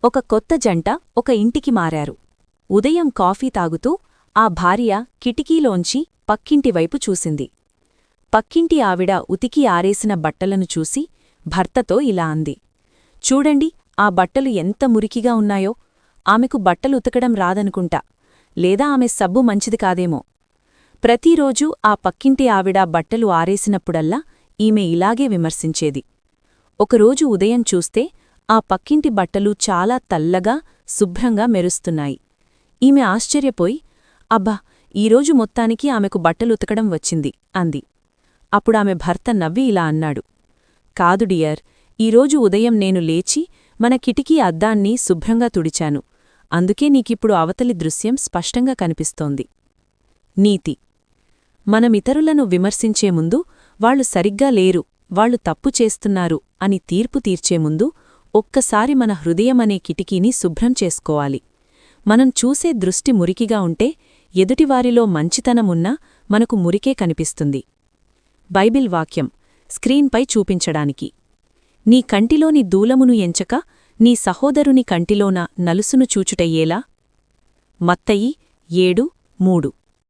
ఒక కొత్త జంట ఒక ఇంటికి మారారు. ఉదయం కాఫీ తాగుతూ ఆ భార్య కిటికీలోంచి పక్కింటివైపు చూసింది. పక్కింటి ఆవిడ ఉతికి ఆరేసిన బట్టలను చూసి భర్తతో ఇలా అంది, చూడండి, ఆ బట్టలు ఎంత మురికిగా ఉన్నాయో. ఆమెకు బట్టలు ఉతకడం రాదనుకుంటా, లేదా ఆమె సబ్బు మంచిది కాదేమో. ప్రతిరోజూ ఆ పక్కింటి ఆవిడ బట్టలు ఆరేసినప్పుడల్లా ఈమె ఇలాగే విమర్శించేది. ఒకరోజు ఉదయం చూస్తే ఆ పక్కింటి బట్టలు చాలా తల్లగా, శుభ్రంగా మెరుస్తున్నాయి. ఈమె ఆశ్చర్యపోయి, అబ్బా, ఈరోజు మొత్తానికి ఆమెకు బట్టలు ఉతకడం వచ్చింది అంది. అప్పుడామె భర్త నవ్వి ఇలా అన్నాడు, కాదు డియర్, ఈరోజు ఉదయం నేను లేచి మన కిటికీ అద్దాన్ని శుభ్రంగా తుడిచాను. అందుకే నీకిప్పుడు అవతలి దృశ్యం స్పష్టంగా కనిపిస్తోంది. నీతి: మనమితరులను విమర్శించే ముందు వాళ్లు సరిగ్గా లేరు, వాళ్లు తప్పు చేస్తున్నారు అని తీర్పు తీర్చే ముందు ఒక్కసారి మన హృదయమనే కిటికీని శుభ్రం చేసుకోవాలి. మనం చూసే దృష్టి మురికిగా ఉంటే ఎదుటివారిలో మంచితనమున్నా మనకు మురికే కనిపిస్తుంది. బైబిల్ వాక్యం స్క్రీన్పై చూపించడానికి: నీ కంటిలోని దూలమును ఎంచక నీ సహోదరుని కంటిలోన నలుసును చూచుటయ్యేలా. మత్తయి 7:3